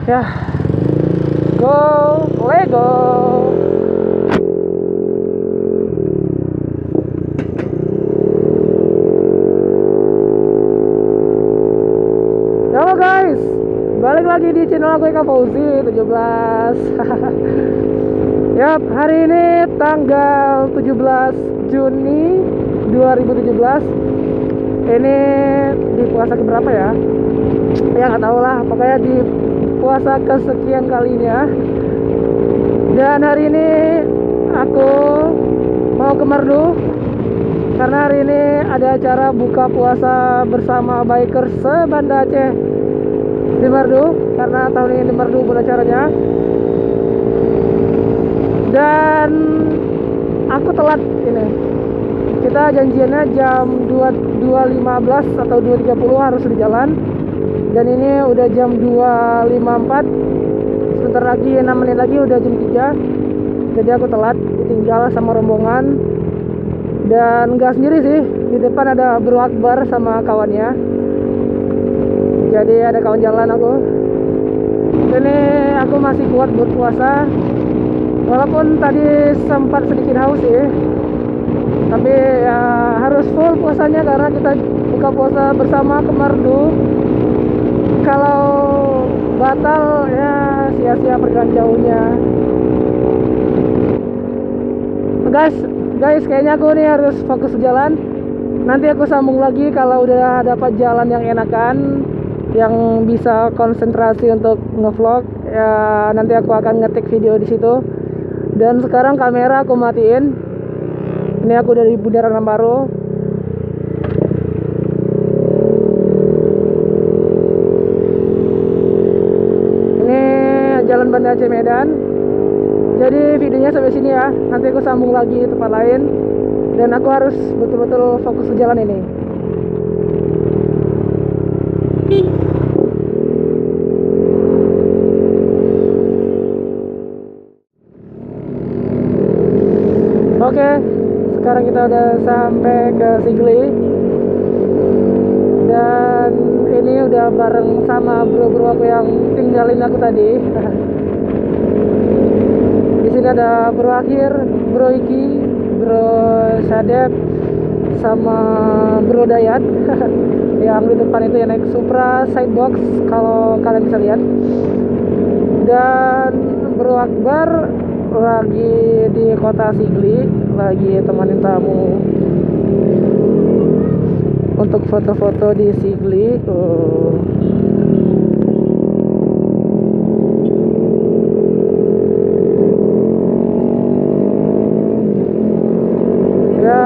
Ya, go Lego. Halo guys, balik lagi di channel aku Eka Fauzi 17. Yap, hari ini tanggal 17 Juni 2017. Ini di puasa keberapa ya? Ya nggak tahu lah, pokoknya di puasa kesekian kalinya. Dan hari ini aku mau ke Merdu karena hari ini ada acara buka puasa bersama bikers se-Banda Aceh di Merdu, karena tahun ini di Merdu pun acaranya. Dan aku telat ini. Kita janjiannya jam 2.15 atau 2.30 harus di jalan. Dan ini udah jam 2.54. Sebentar lagi, 6 menit lagi udah jam 3. Jadi aku telat, ditinggal sama rombongan. Dan nggak sendiri sih, di depan ada Bro Akbar sama kawannya. Jadi ada kawan jalan aku. Ini aku masih kuat berpuasa, walaupun tadi sempat sedikit haus sih. Tapi ya harus full puasanya karena kita buka puasa bersama ke Merdu. Kalau batal ya sia-sia perjalanan jauhnya. Guys, kayaknya aku nih harus fokus jalan. Nanti aku sambung lagi kalau udah dapat jalan yang enakan, yang bisa konsentrasi untuk ngevlog. Ya nanti aku akan ngetik video di situ. Dan sekarang kamera aku matiin. Ini aku dari Bundaran Amparo. Ini Jalan Banda Aceh Medan. Jadi videonya sampai sini ya. Nanti aku sambung lagi di tempat lain. Dan aku harus betul-betul fokus ke jalan ini. Oke, sekarang kita udah sampai ke Sigli. Dan ini udah bareng sama bro-bro aku yang tinggalin aku tadi. Di sini ada Bro Akhir, Bro Iki, Bro Sadep, sama Bro Dayat. Yang di depan itu yang naik Supra Sidebox, kalau kalian bisa lihat. Dan Bro Akbar lagi di kota Sigli, lagi temanin tamu untuk foto-foto di Sigli. Ya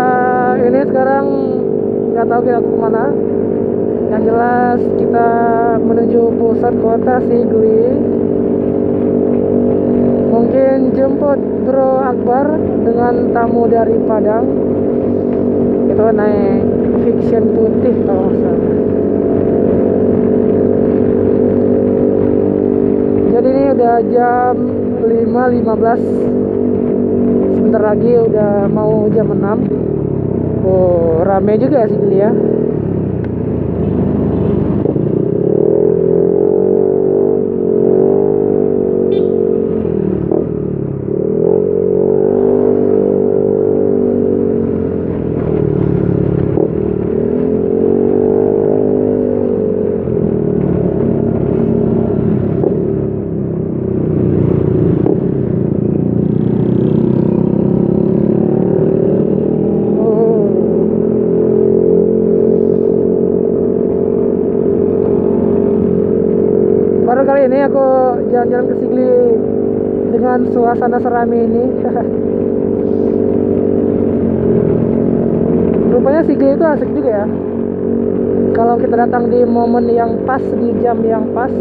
ini sekarang nggak tahu kita kemana. Yang jelas kita menuju pusat kota Sigli. Mungkin jemput Bro Akbar dengan tamu dari Padang. Itu naik Fiction putih kalau nggak salah. Jadi ini udah jam 5.15. Sebentar lagi udah mau jam 6. Oh, rame juga sih ya. Baru kali ini aku jalan-jalan ke Sigli dengan suasana serami ini. Rupanya Sigli itu asik juga ya. Kalau kita datang di momen yang pas, di jam yang pas.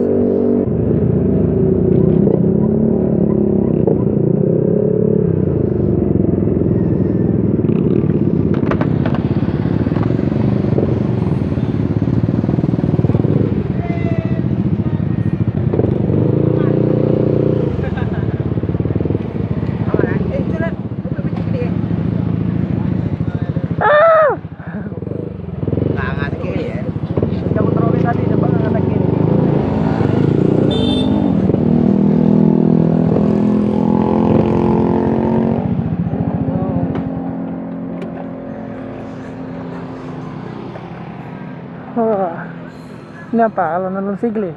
Ini apa? Alun-alun Sigli.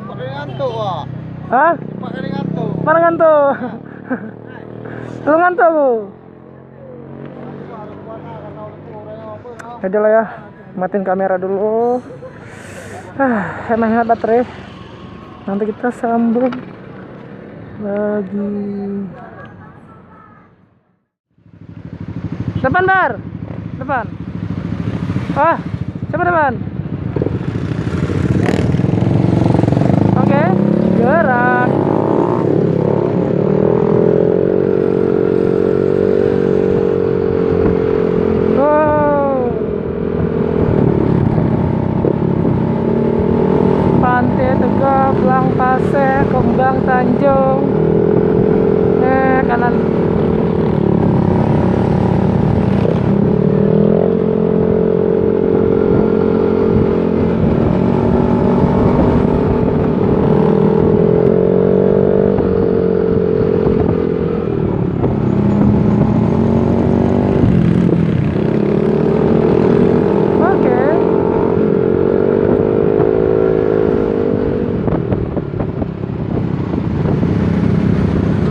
Pakai ngantuk, Wak. Hah? Pakai ngantuk. Mana ngantuk? Lu ngantuk aku. Udah lah ya, matiin kamera dulu. Emang hemat baterai. Nanti kita sambung lagi. Depan Bar, depan. Siapa depan? Oke, gerak. Pantai Tegap, Blang Pasir, Kembang Tanjung. Kanan.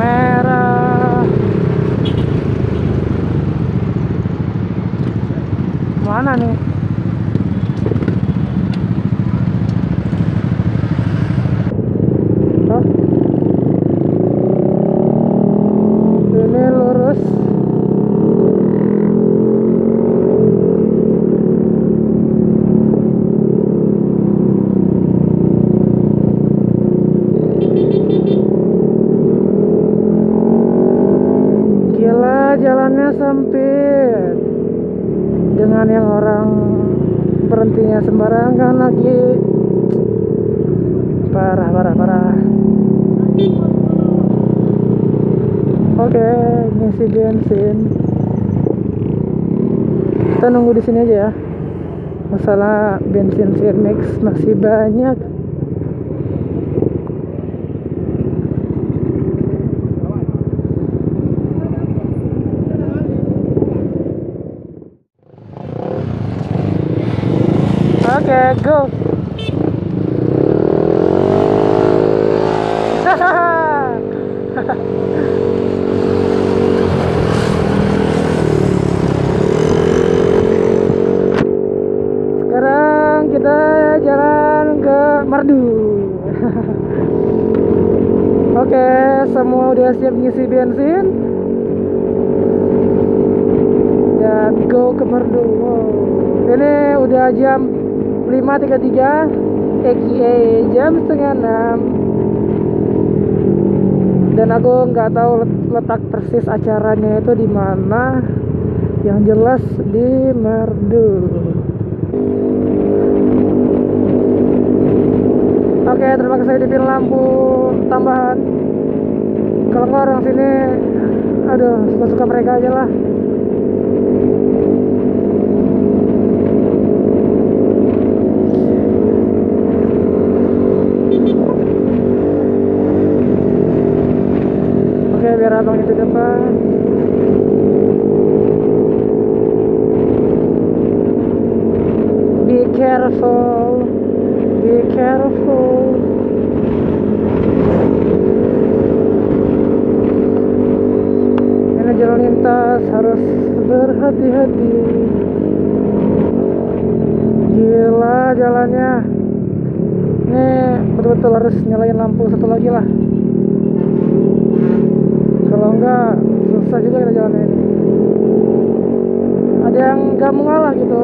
Merah. Mana nih? Ini lurus. Gila, jalannya sempit. Dengan yang orang berhentinya sembarangan lagi. Parah. Oke, ngisi bensin. Kita nunggu di sini aja ya. Masalah bensin Firmix masih banyak. Oke, go. Sekarang kita jalan ke Merdu. Oke, semua udah siap ngisi bensin dan go ke Merdu. Ini udah jam 5.33, aka jam setengah 6. Dan aku nggak tahu letak persis acaranya itu di mana. Yang jelas di Merdu. Oke, terpaksa hidupin lampu tambahan. Kalau nggak orang sini, aduh, suka-suka mereka aja lah. Oke, biar abang itu depan. Be careful. Be careful. Ini jalan lintas, harus berhati-hati. Gila jalannya. Ini betul-betul harus nyalain lampu satu lagi lah. Kalau enggak susah juga kita jalannya ini. Ada yang gak mau ngalah gitu.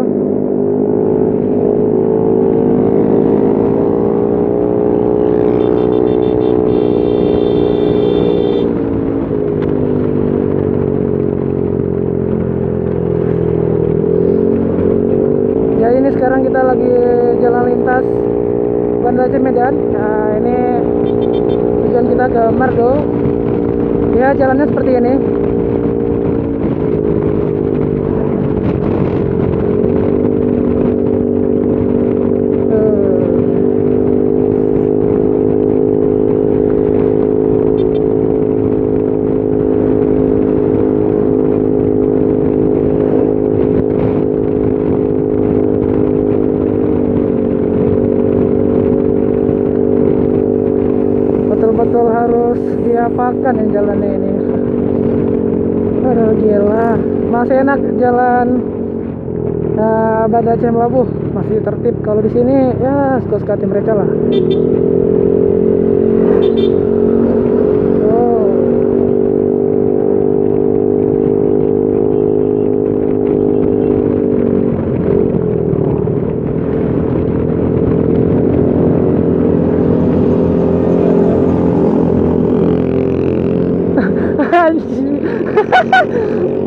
Ya ini sekarang kita lagi jalan lintas Bandara Cimedan. Nah ini tujuan kita ke Merdu. Ya jalannya seperti ini. berantakan yang jalannya ini. Aduh gila, masih enak jalan Banda Aceh Melabuh, masih tertib. Kalau di sini ya suka-suka hati mereka lah. Oh.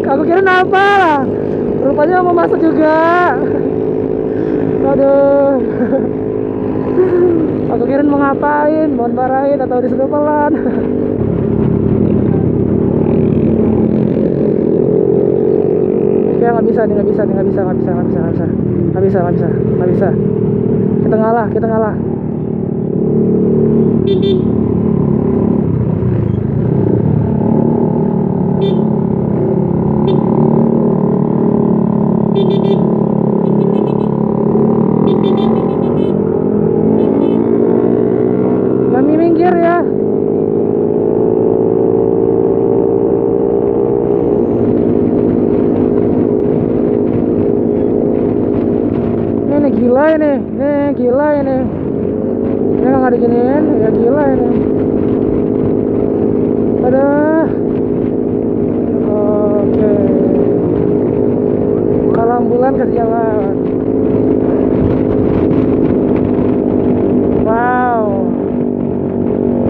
Aku kira apa? Rupanya mau masuk juga. Aduh. Aku kira mau ngapain, mau marahin atau disuruh pelan. Ya nggak bisa nih, nggak bisa. Kita ngalah. Kami minggir ya. Ini gila ini. Ini nggak diginiin, ya gila ini. Aduh. Oke. Kalau ambulan kasih jalan. Wow.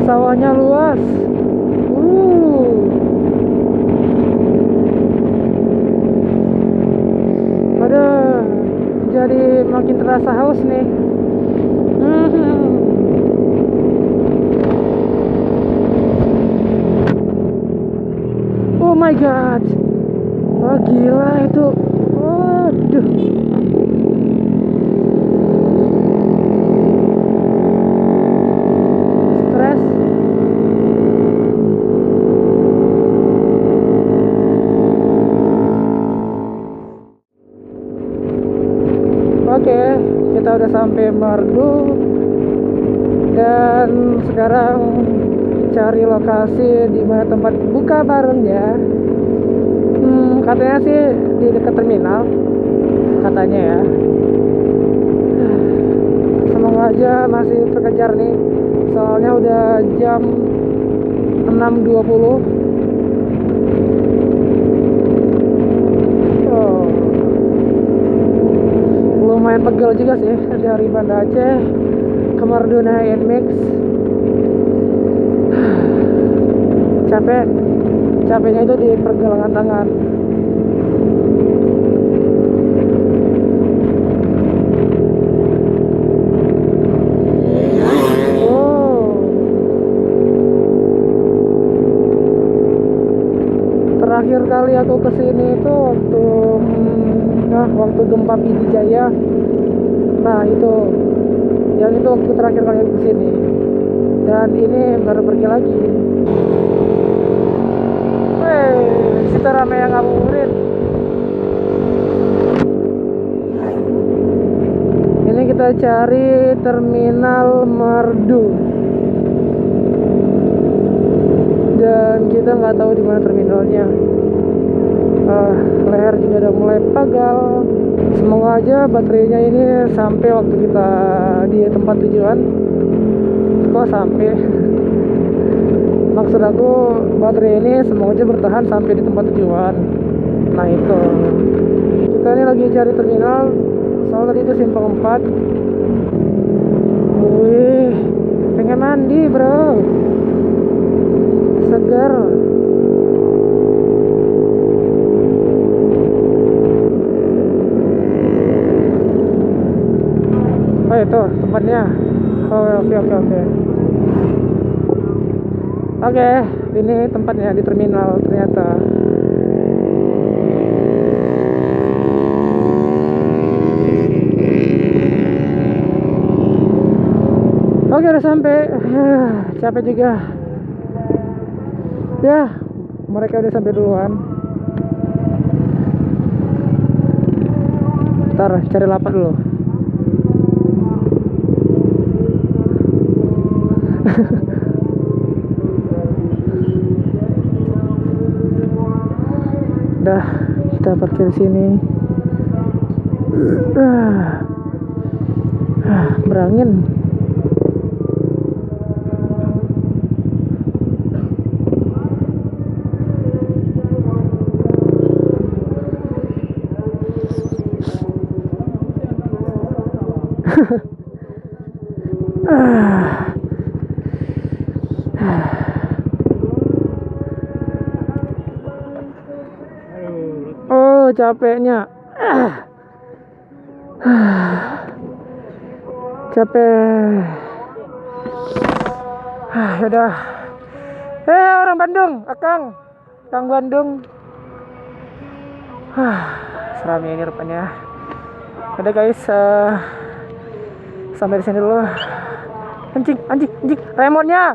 Sawahnya luas. Aduh, jadi makin terasa haus nih. Oh my god. Oh gila itu. Aduh. Stres. Oke, kita udah sampai Merdu dan sekarang cari lokasi di mana tempat buka barengnya. Katanya sih di dekat terminal, katanya ya. Semoga aja masih terkejar nih, soalnya udah jam 6.20. Lumayan pegel juga sih dari Banda Aceh ke Merdu naik NMAX. Capeknya itu di pergelangan tangan. Terakhir kali aku kesini itu waktu gempa Pidijaya. Nah itu waktu terakhir kali aku kesini, dan ini baru pergi lagi. Situ rame yang ngabuburit. Ini kita cari terminal Merdu, dan kita nggak tahu di mana terminalnya. Leher juga udah mulai pagal. Semoga aja baterainya ini sampai waktu kita di tempat tujuan. Kok sampai? Maksud aku baterai ini semoga aja bertahan sampai di tempat tujuan. Nah itu, kita ini lagi cari terminal. Soalnya tadi itu simpang 4. Wih, pengen mandi bro, segar. Oh itu tempatnya. Oke, ini tempatnya di terminal ternyata. Oke, udah sampai. Capek juga. Ya, mereka udah sampai duluan. Ntar cari lapak dulu. udah kita parkir sini. Berangin. Oh, capeknya. Capek. Yaudah. Orang Bandung, Akang Bandung. Seram ini rupanya. Udah guys, sampai di sini dulu. Anjing, remote-nya.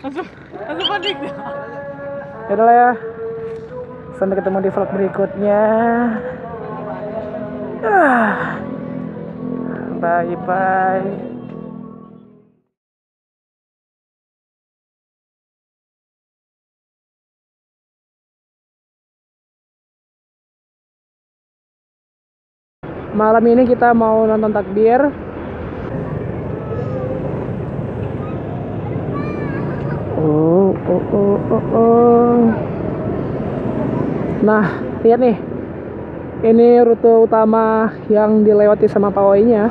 Langsung panik. Yaudah lah ya. Sampai ketemu di vlog berikutnya. Bye. Malam ini kita mau nonton takbir. Nah, lihat nih. Ini rute utama yang dilewati sama pawainya.